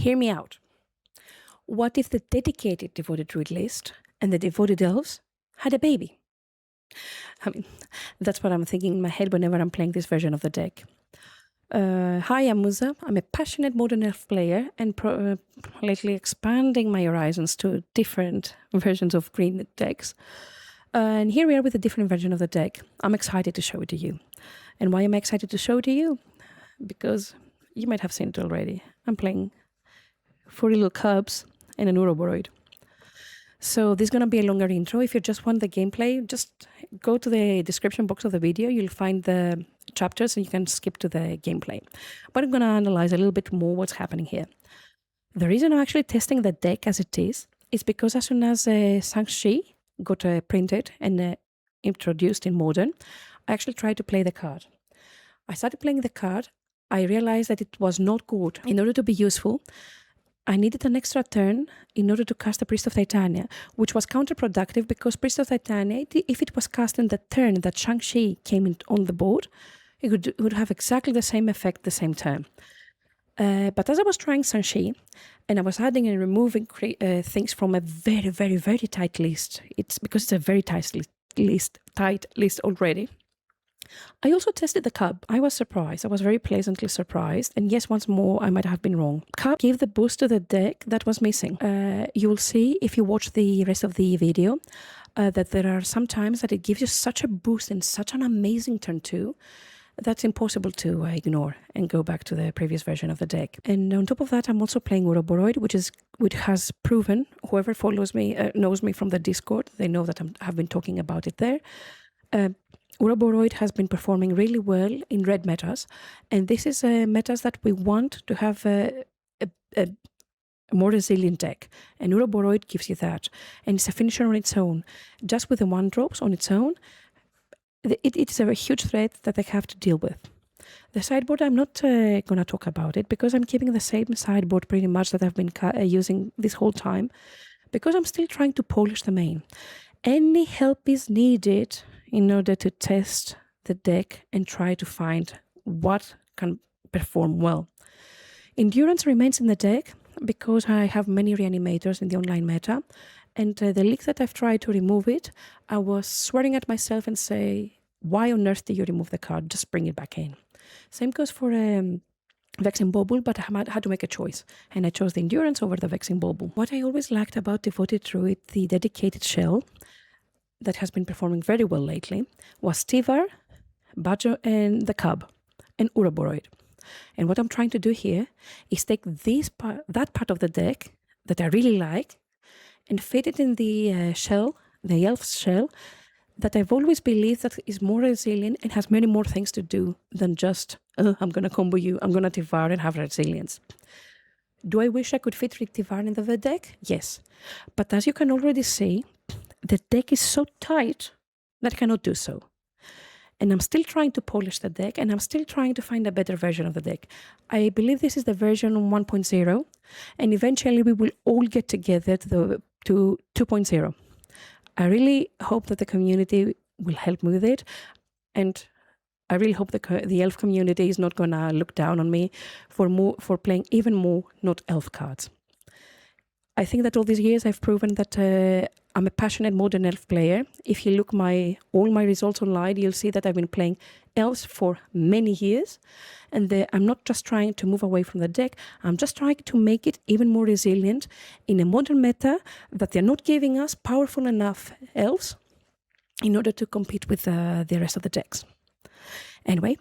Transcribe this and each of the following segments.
hear me out. What if the dedicated devoted druid list and the devoted elves had a baby? I mean, that's what I'm thinking in my head whenever I'm playing this version of the deck. Hi, I'm Musa. I'm a passionate Modern Elf player and lately expanding my horizons to different versions of green decks. And here we are with a different version of the deck. I'm excited to show it to you. And why am I excited to show it to you? Because you might have seen it already. I'm playing 4 little cubs and an Uroboroid. So this is going to be a longer intro. If you just want the gameplay, just go to the description box of the video. You'll find the chapters and you can skip to the gameplay. But I'm going to analyze a little bit more what's happening here. The reason I'm actually testing the deck as it is because as soon as Shang-Chi got printed and introduced in Modern, I actually tried to play the card. I started playing the card. I realized that it was not good. In order to be useful, I needed an extra turn in order to cast the Priest of Titania, which was counterproductive because Priest of Titania, if it was cast in the turn that Shang-Chi came in on the board, it would have exactly the same effect the same turn. But as I was trying Shang-Chi, and I was adding and removing things from a very, very, very tight list, because it's a very tight list already. I also tested the cub. I was surprised. I was very pleasantly surprised. And yes, once more, I might have been wrong. Cub gave the boost to the deck that was missing. You will see, if you watch the rest of the video, that there are some times that it gives you such a boost and such an amazing turn 2 that's impossible to ignore and go back to the previous version of the deck. And on top of that, I'm also playing Uroboroid, which has proven, whoever follows me, knows me from the Discord, they know that I have been talking about it there. Uroboroid has been performing really well in red metas, and this is metas that we want to have a more resilient deck, and Uroboroid gives you that, and it's a finisher on its own. Just with the 1-drops on its own, it's a huge threat that they have to deal with. The sideboard, I'm not going to talk about it because I'm keeping the same sideboard pretty much that I've been using this whole time, because I'm still trying to polish the main. Any help is needed in order to test the deck and try to find what can perform well. Endurance remains in the deck because I have many reanimators in the online meta, and the league that I've tried to remove it, I was swearing at myself and say, why on earth did you remove the card? Just bring it back in. Same goes for Vexing Bauble, but I had to make a choice, and I chose the Endurance over the Vexing Bauble. What I always liked about Devoted Druid, the dedicated shell, that has been performing very well lately, was Tivar, Badger, and the Cub, and Uroboroid. And what I'm trying to do here is take that part of the deck that I really like and fit it in the shell, the Elf's shell, that I've always believed that is more resilient and has many more things to do than just, I'm going to combo you, I'm going to Tivar and have resilience. Do I wish I could fit Tivar in the deck? Yes. But as you can already see, the deck is so tight that I cannot do so. And I'm still trying to polish the deck, and I'm still trying to find a better version of the deck. I believe this is the version 1.0, and eventually we will all get together to 2.0. I really hope that the community will help me with it, and I really hope the elf community is not going to look down on me for playing even more not elf cards. I think that all these years I've proven that I'm a passionate Modern Elf player. If you look all my results online, you'll see that I've been playing elves for many years. And I'm not just trying to move away from the deck, I'm just trying to make it even more resilient in a modern meta that they're not giving us powerful enough elves in order to compete with the rest of the decks. Anyway,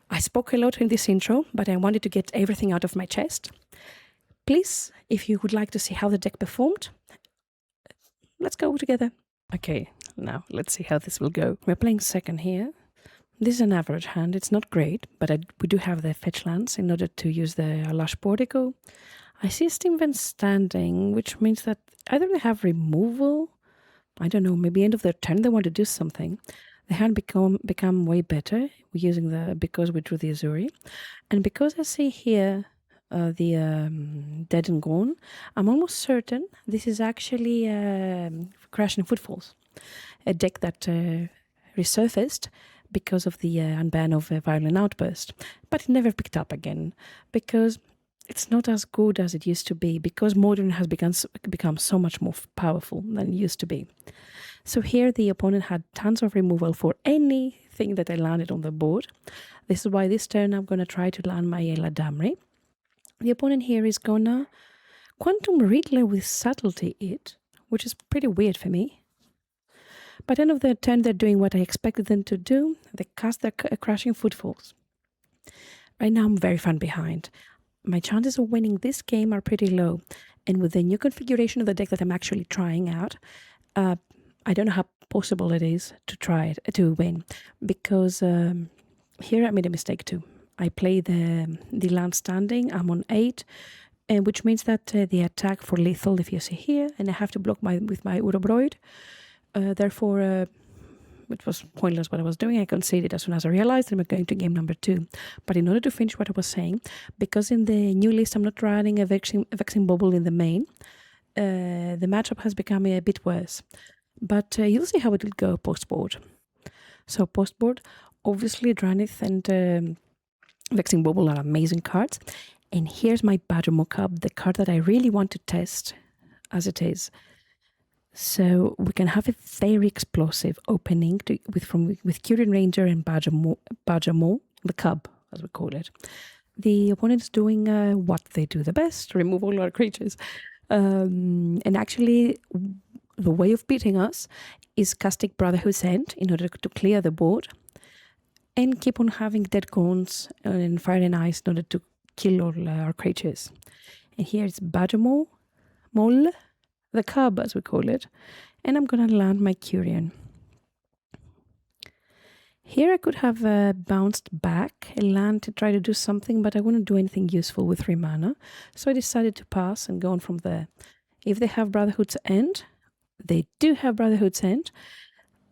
I spoke a lot in this intro, but I wanted to get everything out of my chest. Please, if you would like to see how the deck performed, let's go together. Okay, now let's see how this will go. We're playing second here. This is an average hand. It's not great, but we do have the fetch lands in order to use the Lush Portico. I see a Steamvent standing, which means that either they have removal, I don't know, maybe end of their turn they want to do something. The hand become way better because we drew the Azuri. And because I see here the Dead and Gone, I'm almost certain this is actually Crashing Footfalls, a deck that resurfaced because of the unban of Violent Outburst, but it never picked up again because it's not as good as it used to be because modern has become so much more powerful than it used to be. So here the opponent had tons of removal for anything that I landed on the board. This is why this turn I'm going to try to land my Eladamri. The opponent here is gonna Quantum Riddler with Subtlety it, which is pretty weird for me. By the end of the turn, they're doing what I expected them to do. They cast their Crashing Footfalls. Right now, I'm very far behind. My chances of winning this game are pretty low. And with the new configuration of the deck that I'm actually trying out, I don't know how possible it is to try it, to win. Because here I made a mistake too. I play the land standing, I'm on 8, which means that the attack for lethal, if you see here, and I have to block with my Urobroid. Therefore, it was pointless what I was doing. I conceded as soon as I realized I'm going to game number 2. But in order to finish what I was saying, because in the new list I'm not running a vexing bubble in the main, the matchup has become a bit worse. But you'll see how it will go post-board. So post-board, obviously Dranith and Vexing Bubble are amazing cards. And here's my Badger Mock-up, the card that I really want to test as it is. So we can have a very explosive opening with Curian Ranger and Badger Maw, the cub, as we call it. The opponent's doing what they do the best, remove all our creatures. And actually, the way of beating us is casting Brotherhood's End in order to clear the board and keep on having Dead Cones and Fire and Ice in order to kill all our creatures. And here it's Badger Maw, the cub as we call it, and I'm gonna land my Curian. Here I could have bounced back and land to try to do something, but I wouldn't do anything useful with 3 mana, so I decided to pass and go on from there. If they have Brotherhood's End, they do have Brotherhood's End.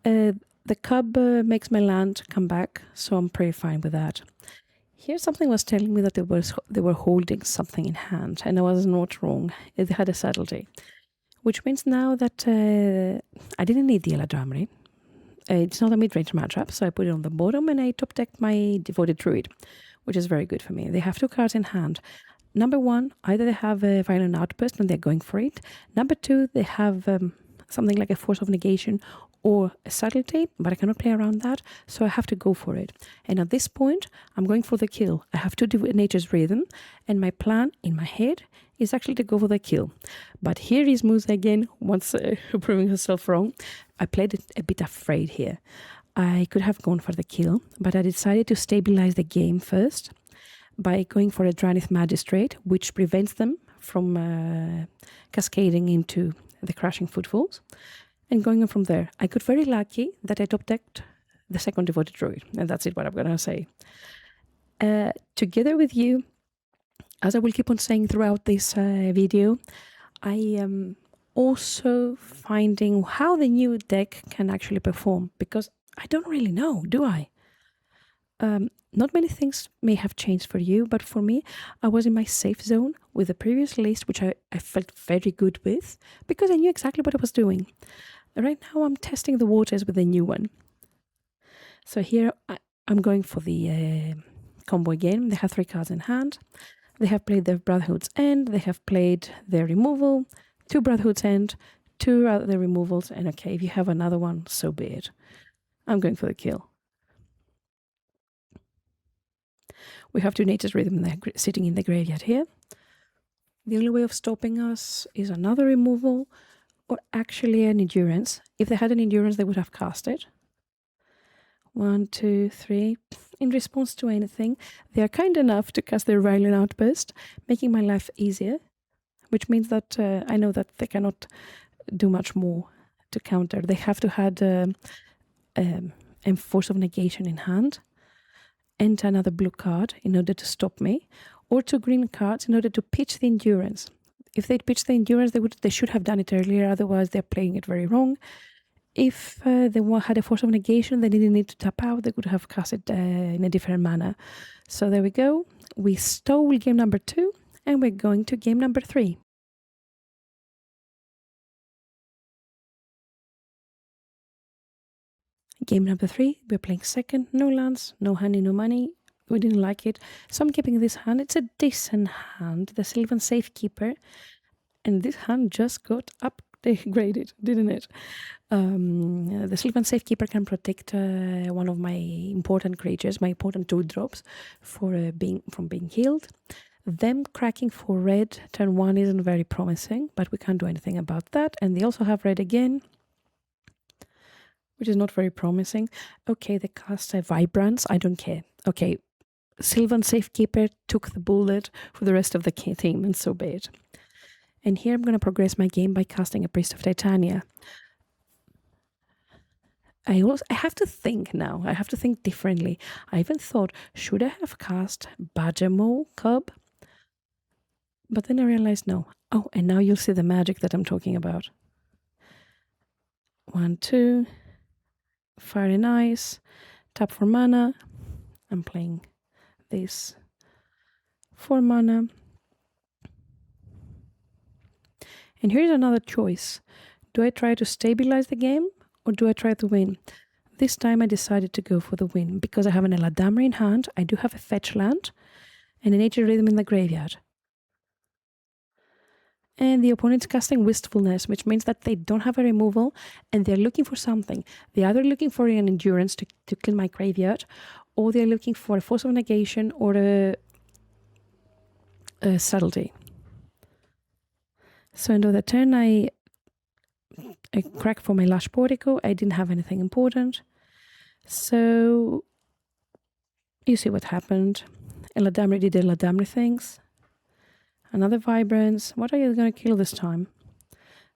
The cub makes my land come back, so I'm pretty fine with that. Here something was telling me that they were holding something in hand, and I was not wrong. It had a subtlety. Which means now that I didn't need the Eladamri. It's not a mid-range matchup, so I put it on the bottom and I top-decked my Devoted Druid, which is very good for me. They have 2 cards in hand. Number 1, either they have a Violent Outburst and they're going for it. Number 2, they have something like a Force of Negation or a Subtlety, but I cannot play around that, so I have to go for it. And at this point, I'm going for the kill. I have 2 Nature's Rhythm, and my plan in my head is actually to go for the kill. But here is Musa again, once proving herself wrong. I played it a bit afraid here. I could have gone for the kill, but I decided to stabilize the game first by going for a Dranith Magistrate, which prevents them from cascading into the Crashing Footfalls, and going on from there. I got very lucky that I top-decked the second Devoted Druid, and that's it what I'm going to say. Together with you, as I will keep on saying throughout this video, I am also finding how the new deck can actually perform, because I don't really know, do I? Not many things may have changed for you, but for me, I was in my safe zone with the previous list, which I felt very good with, because I knew exactly what I was doing. Right now, I'm testing the waters with a new one. So here, I'm going for the combo again. They have 3 cards in hand. They have played their Brotherhood's End. They have played their removal, 2 Brotherhood's End, 2 other removals. And okay, if you have another one, so be it. I'm going for the kill. We have 2 Nature's Rhythm sitting in the graveyard here. The only way of stopping us is another removal or actually an Endurance. If they had an Endurance, they would have cast it. 1, 2, 3. In response to anything, they are kind enough to cast their Violent Outburst, making my life easier, which means that I know that they cannot do much more to counter. They have to have a Force of Negation in hand and another blue card in order to stop me, or 2 green cards in order to pitch the Endurance. If they'd pitched the Endurance, they should have done it earlier, otherwise they're playing it very wrong. If they had a Force of Negation, they didn't need to tap out, they could have cast it in a different manner. So there we go. We stole game number 2, and we're going to game number 3. Game number 3, we're playing second, no lands, no honey, no money. We didn't like it. So I'm keeping this hand. It's a decent hand, the Sylvan Safekeeper. And this hand just got upgraded, didn't it? The Sylvan Safekeeper can protect one of my important creatures, my important 2-drops, from being healed. Them cracking for red turn 1 isn't very promising, but we can't do anything about that. And they also have red again, which is not very promising. Okay, they cast Vibrance. I don't care. Okay, Sylvan Safekeeper took the bullet for the rest of the team, and so be it. And here I'm going to progress my game by casting a Priest of Titania. I have to think now. I have to think differently. I even thought, should I have cast Badgermole Cub? But then I realized no. Oh, and now you'll see the magic that I'm talking about. 1, 2, Fire and Ice, tap for mana. I'm playing this for mana. And here's another choice. Do I try to stabilize the game or do I try to win? This time I decided to go for the win because I have an Eladamri in hand, I do have a fetch land, and a Nature Rhythm in the graveyard. And the opponent's casting Wistfulness, which means that they don't have a removal and they're looking for something. They're either looking for an Endurance to kill my graveyard, or they're looking for a Force of Negation or a Subtlety. So end of the turn, I crack for my Lush Portico. I didn't have anything important. So you see what happened. Eladamri did Eladamri things. Another Vibrance. What are you going to kill this time?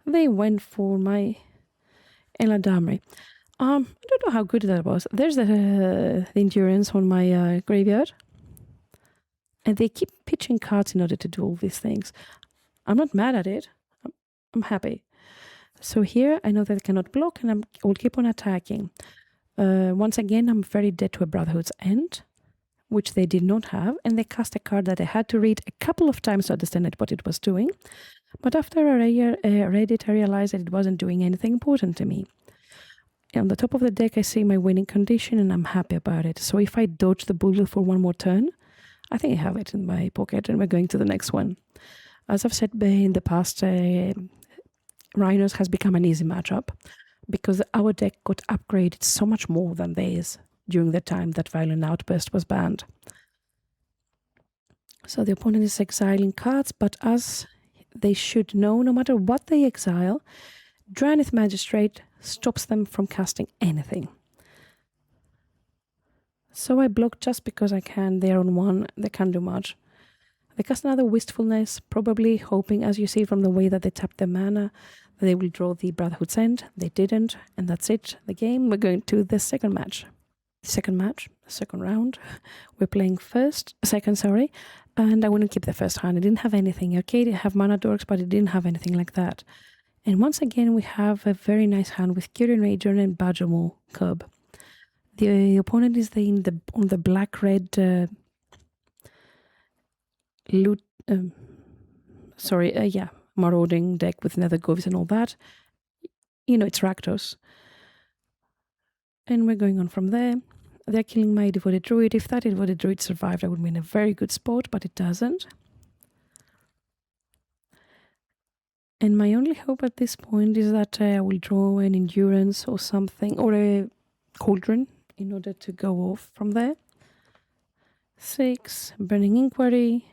They went for my Eladamri. I don't know how good that was. There's the Endurance on my graveyard. And they keep pitching cards in order to do all these things. I'm not mad at it. I'm happy. So here I know that I cannot block and I will keep on attacking. Once again, I'm very dead to a Brotherhood's End, which they did not have. And they cast a card that I had to read a couple of times to understand what it was doing. But after I read it, I realized that it wasn't doing anything important to me. On the top of the deck, I see my winning condition and I'm happy about it. So if I dodge the bullet for one more turn, I think I have it in my pocket and we're going to the next one. As I've said in the past, Rhinos has become an easy matchup because our deck got upgraded so much more than theirs during the time that Violent Outburst was banned. So the opponent is exiling cards, but as they should know, no matter what they exile, Drannith Magistrate stops them from casting anything. So I block just because I can. They're on 1, they can't do much. They cast another Wistfulness, probably hoping, as you see from the way that they tapped their mana, that they will draw the Brotherhood's End. They didn't, and that's it. The game, we're going to the second round. We're playing second, and I wouldn't keep the first hand. I didn't have anything. Okay, they have Mana Dorks, but it didn't have anything like that. And once again, we have a very nice hand with Kyrian Rager and Badgermole Cub. The opponent is on the black-red marauding deck with Nether Goves and all that. You know, it's Rakdos. And we're going on from there. They're killing my Devoted Druid. If that Devoted Druid survived, I would be in a very good spot, but it doesn't. And my only hope at this point is that I will draw an Endurance or something, or a Cauldron, in order to go off from there. 6, Burning Inquiry.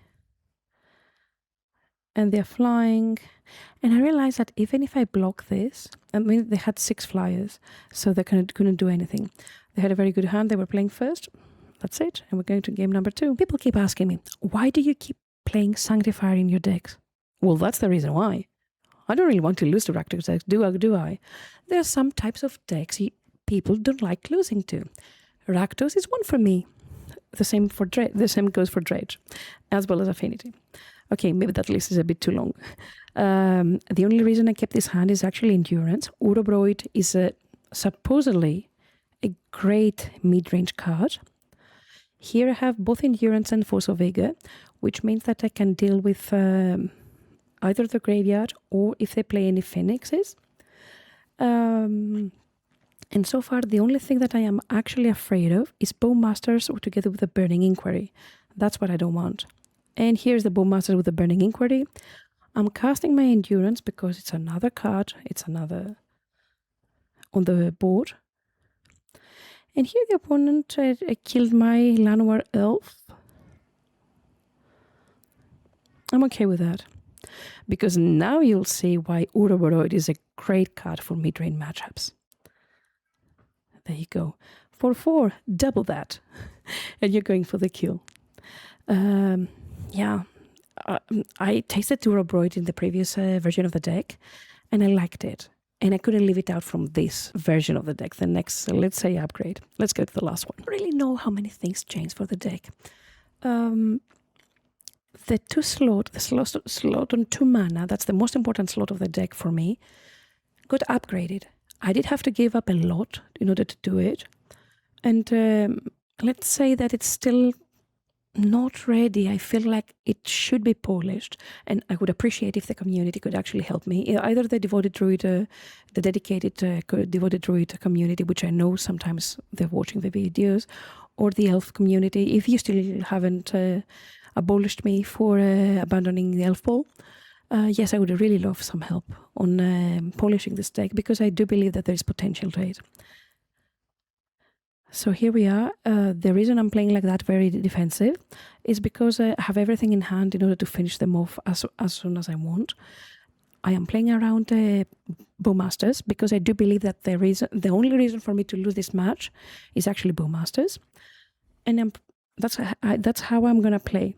And they're flying. And I realized that even if I block this, I mean, they had 6 flyers, so they couldn't do anything. They had a very good hand. They were playing first. That's it. And we're going to game number 2. People keep asking me, why do you keep playing Sanctifier in your decks? Well, that's the reason why. I don't really want to lose to Rakdos decks, do I? There are some types of decks people don't like losing to. Rakdos is one for me. The same goes for Dredge, as well as Affinity. Okay, maybe that list is a bit too long. The only reason I kept this hand is actually Endurance. Urobroid is supposedly a great mid-range card. Here I have both Endurance and Force of Vigor, which means that I can deal with either the graveyard or if they play any Phoenixes. And so far, the only thing that I am actually afraid of is Bowmasters together with the Burning Inquiry. That's what I don't want. And here's the Bowmasters with the Burning Inquiry. I'm casting my Endurance because it's another card. It's another on the board. And here the opponent killed my Llanowar Elf. I'm okay with that. Because now you'll see why Uroboroid is a great card for mid-range matchups. There you go. For 4, double that. And you're going for the kill. Yeah. I tasted Uroboroid in the previous version of the deck, and I liked it. And I couldn't leave it out from this version of the deck. The next, let's say, upgrade. Let's go to the last one. I don't really know how many things changed for the deck. The slot on 2 mana, that's the most important slot of the deck for me, got upgraded. I did have to give up a lot in order to do it. And let's say that it's still not ready. I feel like it should be polished, and I would appreciate if the community could actually help me. Either the Devoted Druid, the dedicated Devoted Druid community, which I know sometimes they're watching the videos, or the Elf community. If you still haven't abolished me for abandoning the Elf Ball, yes, I would really love some help on polishing this deck, because I do believe that there is potential to it. So here we are. The reason I'm playing like that, very defensive, is because I have everything in hand in order to finish them off as soon as I want. I am playing around Bowmasters because I do believe that the only reason for me to lose this match is actually Bowmasters. And that's how I'm going to play.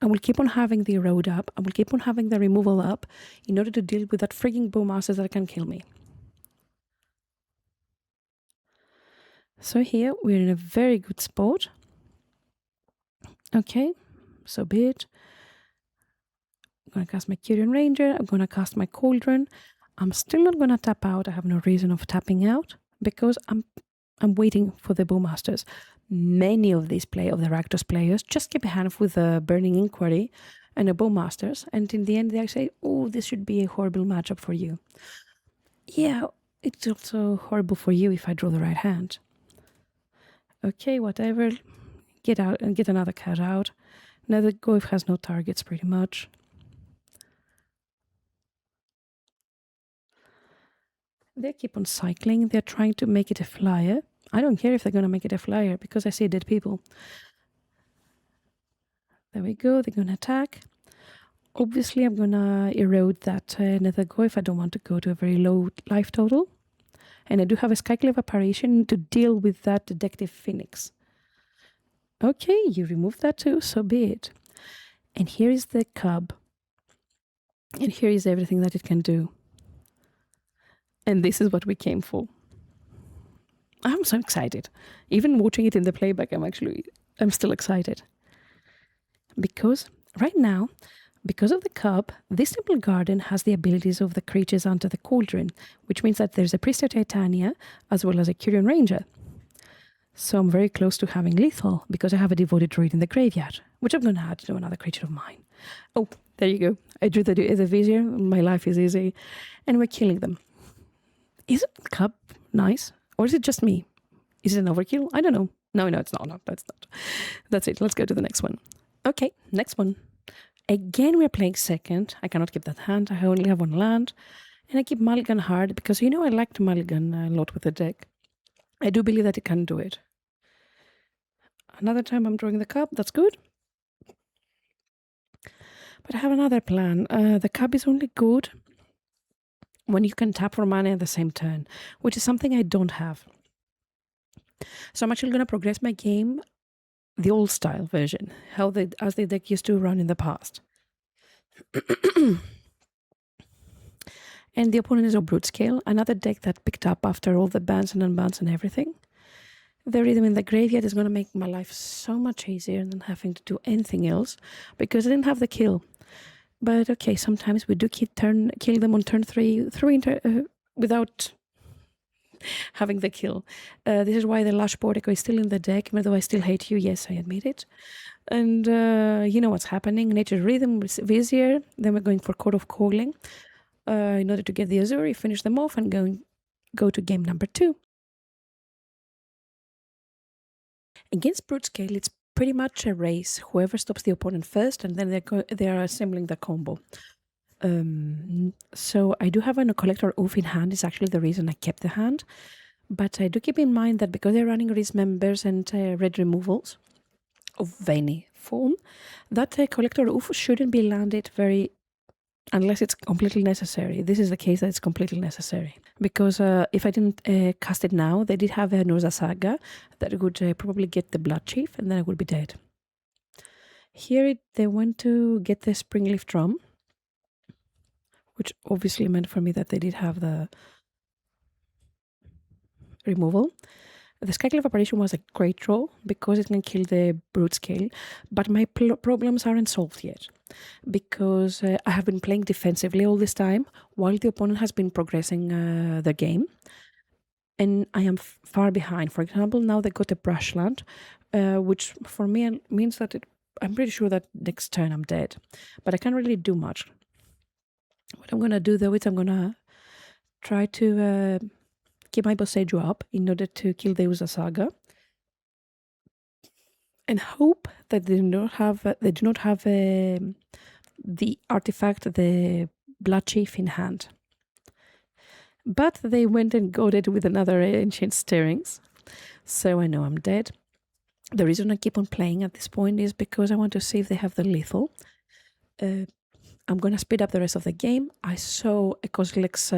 I will keep on having the erode up. I will keep on having the removal up in order to deal with that frigging Bowmasters that can kill me. So here we're in a very good spot. Okay, so be it. I'm going to cast my Kyrian Ranger. I'm going to cast my Cauldron. I'm still not going to tap out. I have no reason of tapping out because I'm waiting for the Bowmasters. Many of these the Rakdos players just keep a hand with a Burning Inquiry and a Bowmasters, and in the end they say, oh, this should be a horrible matchup for you. Yeah, it's also horrible for you if I draw the right hand. Okay, whatever. Get out and get another card out. Now the Goyf has no targets pretty much. They keep on cycling. They're trying to make it a flyer. I don't care if they're going to make it a flyer because I see dead people. There we go. They're going to attack. Obviously, I'm going to erode that Nether Goyf. I don't want to go to a very low life total. And I do have a Skyclave Apparition to deal with that Detective Phoenix. Okay, you remove that too, so be it. And here is the cub. And here is everything that it can do. And this is what we came for. I'm so excited. Even watching it in the playback, I'm still excited. Because right now, because of the cub, this Temple Garden has the abilities of the creatures under the Cauldron, which means that there's a Priest of Titania as well as a Kyrian Ranger. So I'm very close to having lethal because I have a Devoted Druid in the graveyard, which I'm going to add to another creature of mine. Oh, there you go. I drew the Vizier. My life is easy. And we're killing them. Is it cub nice? Or is it just me? Is it an overkill? I don't know. No, it's not. No, that's not. That's it. Let's go to the next one. Okay, next one. Again, we're playing second. I cannot keep that hand. I only have one land. And I keep Mulligan hard because, I like to Mulligan a lot with the deck. I do believe that it can do it. Another time I'm drawing the cub. That's good. But I have another plan. The cub is only good when you can tap for mana at the same turn, which is something I don't have. So I'm actually going to progress my game the old style version, as the deck used to run in the past. And the opponent is a Broodscale, another deck that picked up after all the bans and unbans and everything. The rhythm in the graveyard is going to make my life so much easier than having to do anything else, because I didn't have the kill. But okay, sometimes we do kill them on turn 3 without having the kill. This is why the Lush Portico is still in the deck, even though I still hate you. Yes, I admit it. And you know what's happening. Nature's Rhythm, Vizier. Then we're going for Court of Calling in order to get the Azuri, finish them off, and going go to game number 2. Against Broodscale, it's pretty much a race. Whoever stops the opponent first, and then they are assembling the combo. So I do have a collector oof in hand. Is actually the reason I kept the hand. But I do keep in mind that because they're running Risk members and red removals of any form, that collector oof shouldn't be landed unless it's completely necessary. This is the case that it's completely necessary. Because if I didn't cast it now, they did have a Norza Saga that would probably get the Blood Chief, and then I would be dead. Here they went to get the Springleaf Drum, which obviously meant for me that they did have the removal. The Skyclave Apparition was a great draw because it can kill the Broodscale, but my problems aren't solved yet because I have been playing defensively all this time while the opponent has been progressing the game, and I am far behind. For example, now they got a Brushland, which for me means that I'm pretty sure that next turn I'm dead, but I can't really do much. What I'm going to do though is I'm going to try to keep my Boseiju up in order to kill the Uza Saga, and hope that they do not have the artifact, the Blood Chief in hand. But they went and got it with another Ancient Stirrings, so I know I'm dead. The reason I keep on playing at this point is because I want to see if they have the lethal. I'm going to speed up the rest of the game. I saw a Kozilek's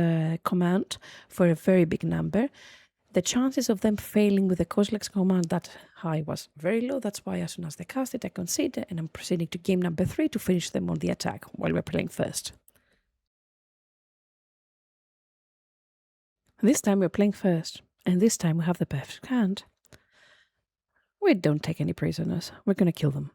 command for a very big number. The chances of them failing with the Kozilek's command that high was very low. That's why as soon as they cast it, I concede, and I'm proceeding to game number 3 to finish them on the attack while we're playing first. This time we're playing first, and this time we have the perfect hand. We don't take any prisoners. We're going to kill them.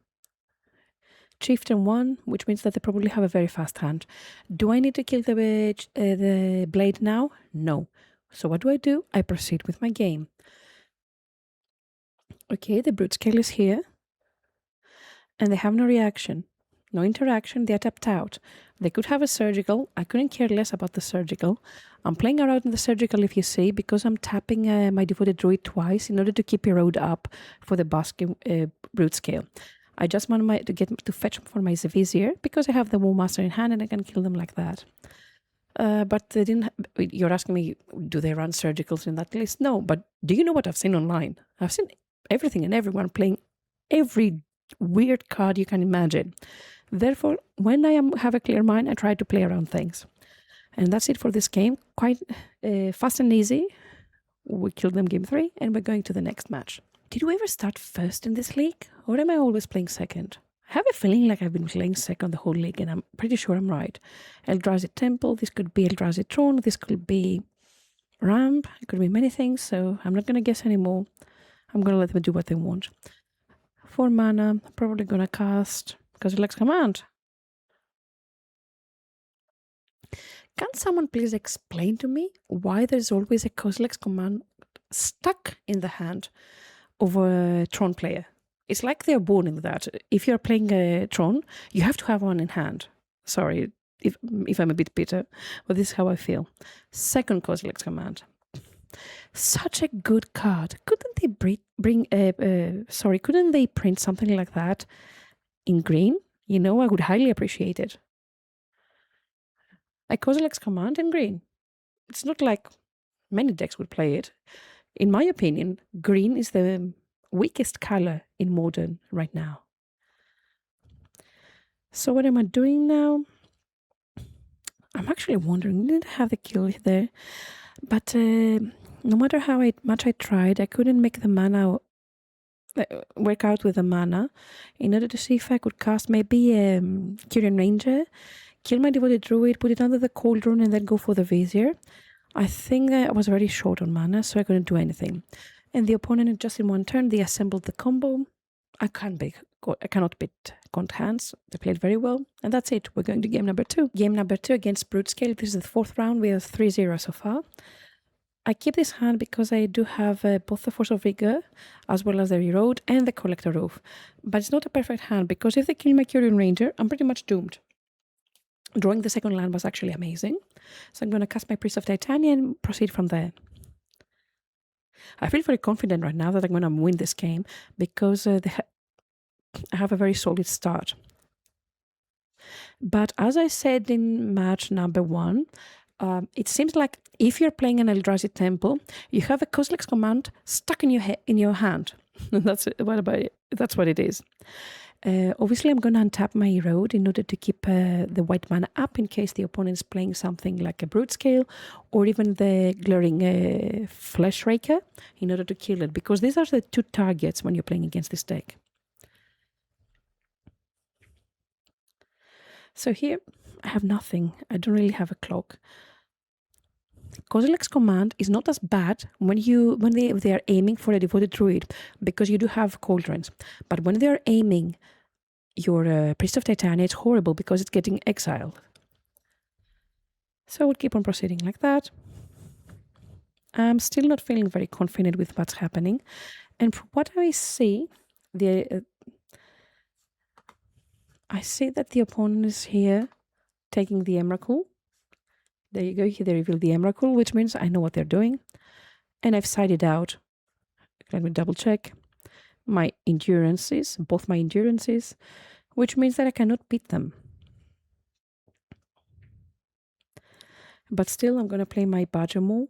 Chieftain 1, which means that they probably have a very fast hand. Do I need to kill the blade now? No. So what do? I proceed with my game. Okay, the Broodscale is here, and they have no reaction. No interaction, they are tapped out. They could have a surgical. I couldn't care less about the surgical. I'm playing around in the surgical, if you see, because I'm tapping my Devoted Druid twice in order to keep Erode up for the Broodscale. I just want to fetch for my Vizier because I have the War Master in hand and I can kill them like that. But they didn't. You're asking me, do they run surgicals in that list? No, but do you know what I've seen online? I've seen everything and everyone playing every weird card you can imagine. Therefore, when I have a clear mind, I try to play around things. And that's it for this game. Quite fast and easy. We killed them game 3 and we're going to the next match. Did we ever start first in this league? Or am I always playing second? I have a feeling like I've been playing second the whole league, and I'm pretty sure I'm right. Eldrazi Temple, this could be Eldrazi Throne, this could be Ramp, it could be many things, so I'm not going to guess anymore. I'm going to let them do what they want. 4 mana, probably going to cast Kozilek's Command. Can someone please explain to me why there's always a Kozilek's Command stuck in the hand of a Tron player? It's like they're born in that. If you're playing a Tron, you have to have one in hand. Sorry if I'm a bit bitter, but this is how I feel. Second Kozilek's Command. Such a good card. Couldn't they couldn't they print something like that in green? You know, I would highly appreciate it. A Kozilek's Command in green. It's not like many decks would play it. In my opinion, green is the weakest color in Modern right now. So what am I doing now? I'm actually wondering, didn't have the kill there, but no matter how much I tried, I couldn't make the mana work out with the mana in order to see if I could cast maybe Kyrian Ranger, kill my Devoted Druid, put it under the Cauldron, and then go for the Vizier. I think I was very short on mana, so I couldn't do anything. And the opponent, just in one turn, they assembled the combo. I cannot beat Gaunt Hands. They played very well. And that's it. We're going to game number 2. Game number 2 against Broodscale. This is the 4th round. We have 3-0 so far. I keep this hand because I do have both the Force of Vigor, as well as the Erode and the Collector Roof. But it's not a perfect hand, because if they kill my Kyrian Ranger, I'm pretty much doomed. Drawing the second land was actually amazing. So I'm going to cast my Priest of Titania and proceed from there. I feel very confident right now that I'm going to win this game because I have a very solid start. But as I said in match number 1, it seems like if you're playing an Eldrazi Temple, you have a Kozilek's command stuck in your hand. That's what it is. Obviously, I'm going to untap my Erode in order to keep the white mana up in case the opponent is playing something like a Broodscale or even the Glaring Flesh Raker in order to kill it, because these are the 2 targets when you're playing against this deck. So here, I have nothing. I don't really have a clock. Kozilek's command is not as bad when they are aiming for a Devoted Druid, because you do have Cauldrons. But when they are aiming your Priest of Titania, it's horrible because it's getting exiled. So we'll keep on proceeding like that. I'm still not feeling very confident with what's happening. And from what I see, I see that the opponent is here taking the Emrakul. There you go, here they reveal the Emrakul, which means I know what they're doing. And I've sided out. Let me double check. My endurances, both my endurances, which means that I cannot beat them. But still, I'm going to play my Bajamul.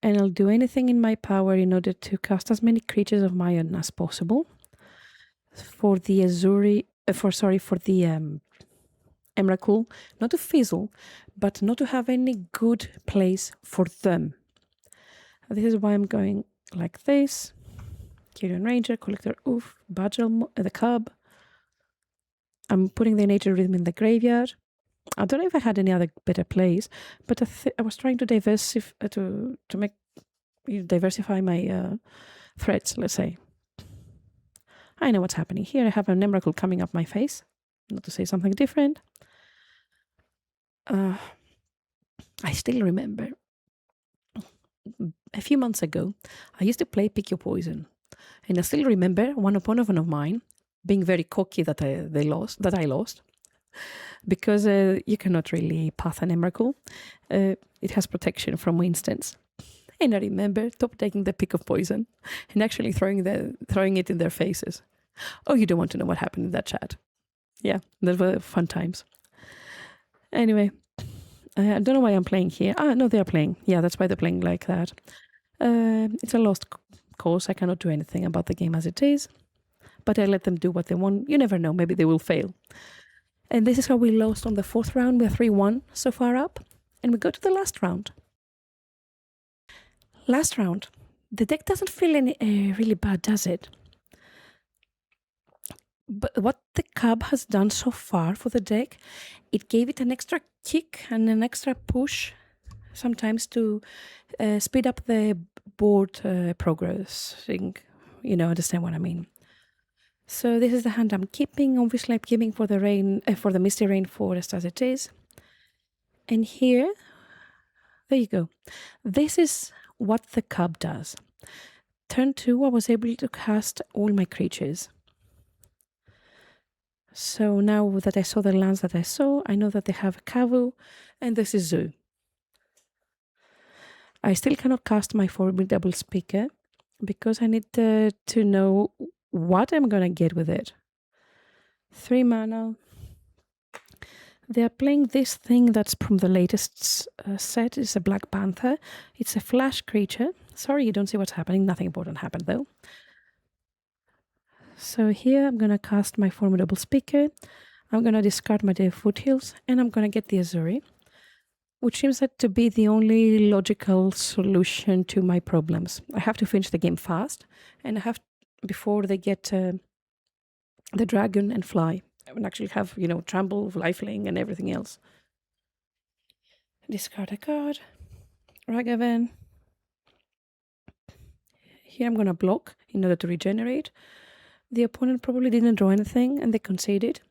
And I'll do anything in my power in order to cast as many creatures of my own as possible. For the Emrakul, not to fizzle, but not to have any good place for them. This is why I'm going like this. Kyrian Ranger, Collector Oof, Bajal, the Cub. I'm putting the Nature Rhythm in the graveyard. I don't know if I had any other better plays, but I was trying to diversify my threats, let's say. I know what's happening here. I have an Emrakul coming up my face, not to say something different. I still remember a few months ago, I used to play Pick Your Poison. And I still remember one opponent of mine being very cocky that I lost. Because you cannot really path an Emrakul. It has protection from instants. And I remember top taking the Pick of Poison and actually throwing it in their faces. Oh, you don't want to know what happened in that chat. Yeah, those were fun times. Anyway, I don't know why I'm playing here. No, they're playing. Yeah, that's why they're playing like that. It's a lost cause. I cannot do anything about the game as it is. But I let them do what they want. You never know. Maybe they will fail. And this is how we lost on the 4th round. We're 3-1 so far up. And we go to the last round. Last round. The deck doesn't feel really bad, does it? But what the Cub has done so far for the deck, it gave it an extra kick and an extra push sometimes to speed up the board progressing. You know, understand what I mean. So this is the hand I'm keeping. Obviously, I'm keeping for the Misty Rainforest as it is. And here, there you go. This is what the Cub does. Turn 2, I was able to cast all my creatures. So now that I saw the lands that I saw, I know that they have a Kavu, and this is Zoo. I still cannot cast my Formidable Speaker because I need to know what I'm going to get with it. 3 mana. They are playing this thing that's from the latest set. It's a Black Panther. It's a flash creature. Sorry, you don't see what's happening. Nothing important happened, though. So here I'm going to cast my Formidable Speaker. I'm going to discard my Day of Foothills, and I'm going to get the Azuri, which seems to be the only logical solution to my problems. I have to finish the game fast, and I have, before they get the dragon and fly, I will actually have, Trample, Lifelink, and everything else. Discard a card. Ragavan. Here I'm going to block in order to regenerate. The opponent probably didn't draw anything, and they conceded.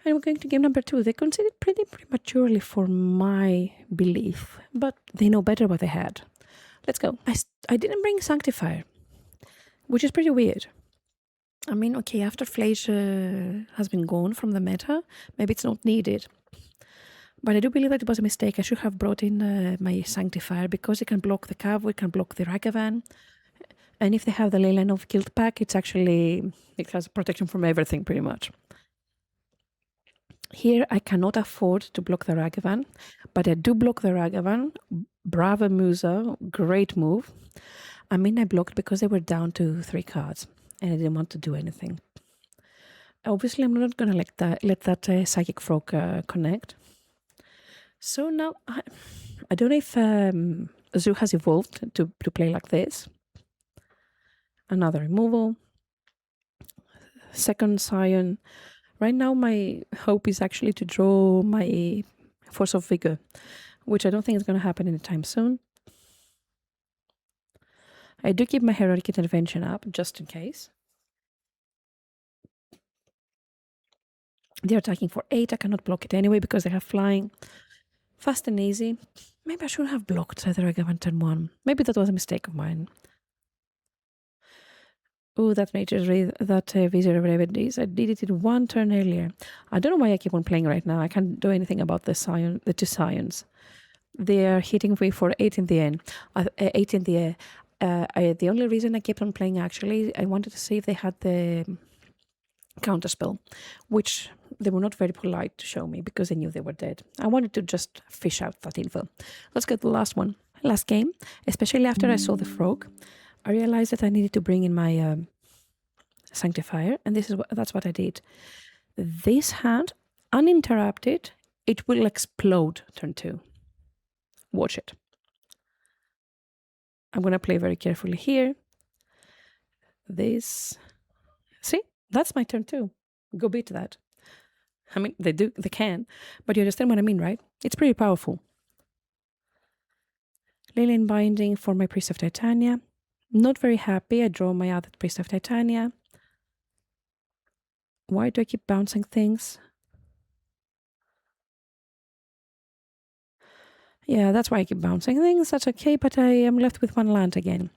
And we're going to game number 2. They conceded pretty prematurely for my belief, but they know better what they had. Let's go. I didn't bring Sanctifier, which is pretty weird. I mean, okay, after Flage has been gone from the meta, maybe it's not needed. But I do believe that it was a mistake. I should have brought in my Sanctifier because it can block the Cav, it can block the Ragavan. And if they have the Leyline of Guild pack, it has protection from everything pretty much. Here I cannot afford to block the Ragavan, but I do block the Ragavan. Bravo Musa, great move. I mean, I blocked because they were down to 3 cards and I didn't want to do anything. Obviously, I'm not going to let that Psychic Frog connect. So now, I don't know if Zoo has evolved to play like this. Another removal. Second Scion. Right now, my hope is actually to draw my Force of Vigor, which I don't think is going to happen anytime soon. I do keep my Heroic Intervention up, just in case. They're attacking for 8. I cannot block it anyway because they have flying. Fast and easy. Maybe I should have blocked the Ragavan turn 1. Maybe that was a mistake of mine. Oh, that Vizier of Remedies. I did it in 1 turn earlier. I don't know why I keep on playing right now. I can't do anything about the 2 Scions. They are hitting me for 8 in the end. 8 in the air. The only reason I kept on playing, actually, I wanted to see if they had the counterspell, which they were not very polite to show me because they knew they were dead. I wanted to just fish out that info. Let's get the last one. Last game, especially after I saw the frog, I realized that I needed to bring in my Sanctifier, and that's what I did. This hand, uninterrupted, it will explode turn 2. Watch it. I'm going to play very carefully here. This. See? That's my turn 2. Go beat that. I mean, they can, but you understand what I mean, right? It's pretty powerful. Leyline Binding for my Priest of Titania. Not very happy. I draw my other Priest of Titania. Why do I keep bouncing things? Yeah, that's why I keep bouncing things. That's okay, but I am left with 1 land again.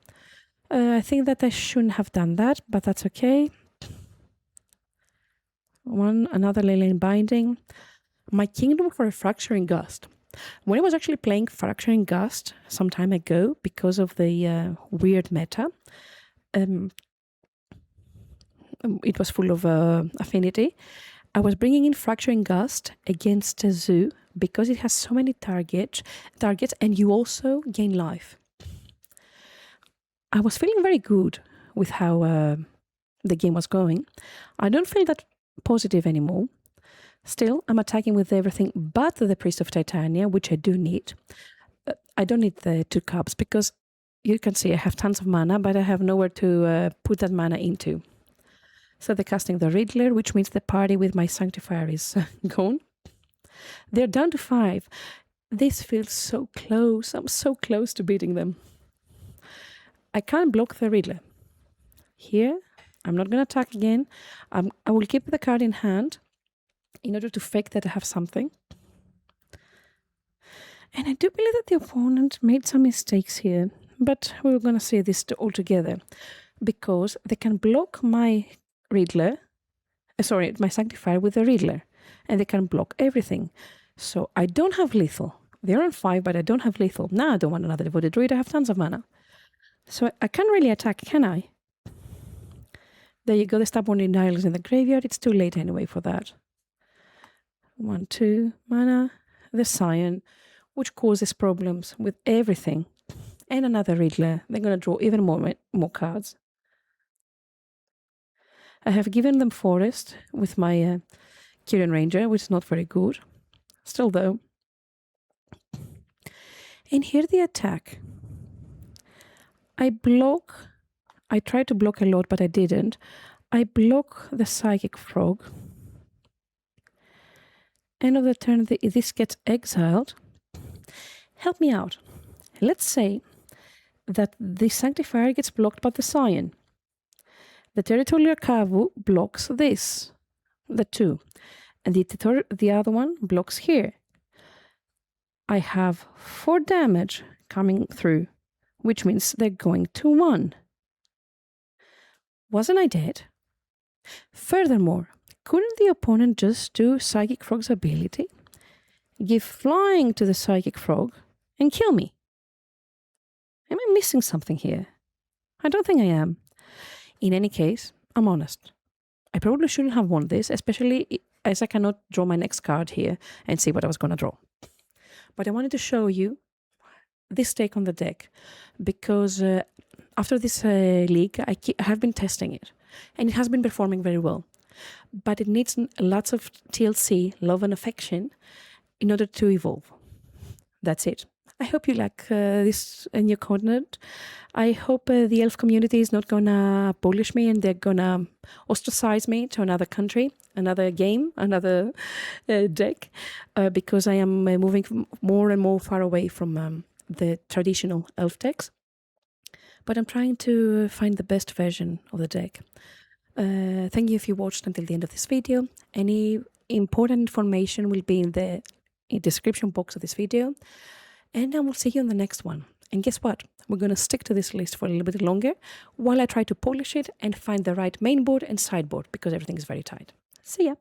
I think that I shouldn't have done that, but that's okay. Another Leyline Binding. My Kingdom for a Fracturing Gust. When I was actually playing Fracturing Gust some time ago, because of the weird meta, it was full of affinity. I was bringing in Fracturing Gust against Zoo because it has so many targets, and you also gain life. I was feeling very good with how the game was going. I don't feel that positive anymore. Still, I'm attacking with everything but the Priest of Titania, which I do need. I don't need the 2 cups because you can see I have tons of mana, but I have nowhere to put that mana into. So they're casting the Riddler, which means the party with my Sanctifier is gone. They're down to 5. This feels so close. I'm so close to beating them. I can't block the Riddler. Here, I'm not going to attack again. I will keep the card in hand in order to fake that I have something. And I do believe that the opponent made some mistakes here, but we're going to see this all together because they can block my Riddler, my Sanctifier with the Riddler, and they can block everything. So I don't have lethal. They're on 5, but I don't have lethal. Now I don't want another Devoted Druid. I have tons of mana. So I can't really attack, can I? There you go, the Stubborn Isles in the graveyard. It's too late anyway for that. 1, 2 mana. The Scion, which causes problems with everything. And another Riddler. They're going to draw even more cards. I have given them Forest with my Kyrian Ranger, which is not very good. Still though. And here the attack. I tried to block a lot, but I didn't. I block the Psychic Frog. End of the turn, this gets exiled. Help me out. Let's say that the Sanctifier gets blocked by the Scion. The Territorial Kavu blocks this, the 2. And the other one blocks here. I have 4 damage coming through, which means they're going to 1. Wasn't I dead? Furthermore, couldn't the opponent just do Psychic Frog's ability, give flying to the Psychic Frog, and kill me? Am I missing something here? I don't think I am. In any case, I'm honest. I probably shouldn't have won this, especially as I cannot draw my next card here and see what I was going to draw. But I wanted to show you this take on the deck because after this league, I have been testing it and it has been performing very well. But it needs lots of TLC, love and affection, in order to evolve. That's it. I hope you like this new content. I hope the elf community is not gonna publish me and they're gonna ostracize me to another country, another game, another deck, because I am moving more and more far away from the traditional elf decks. But I'm trying to find the best version of the deck. Thank you if you watched until the end of this video. Any important information will be in the description box of this video. And I will see you on the next one. And guess what? We're going to stick to this list for a little bit longer while I try to polish it and find the right main board and sideboard because everything is very tight. See ya!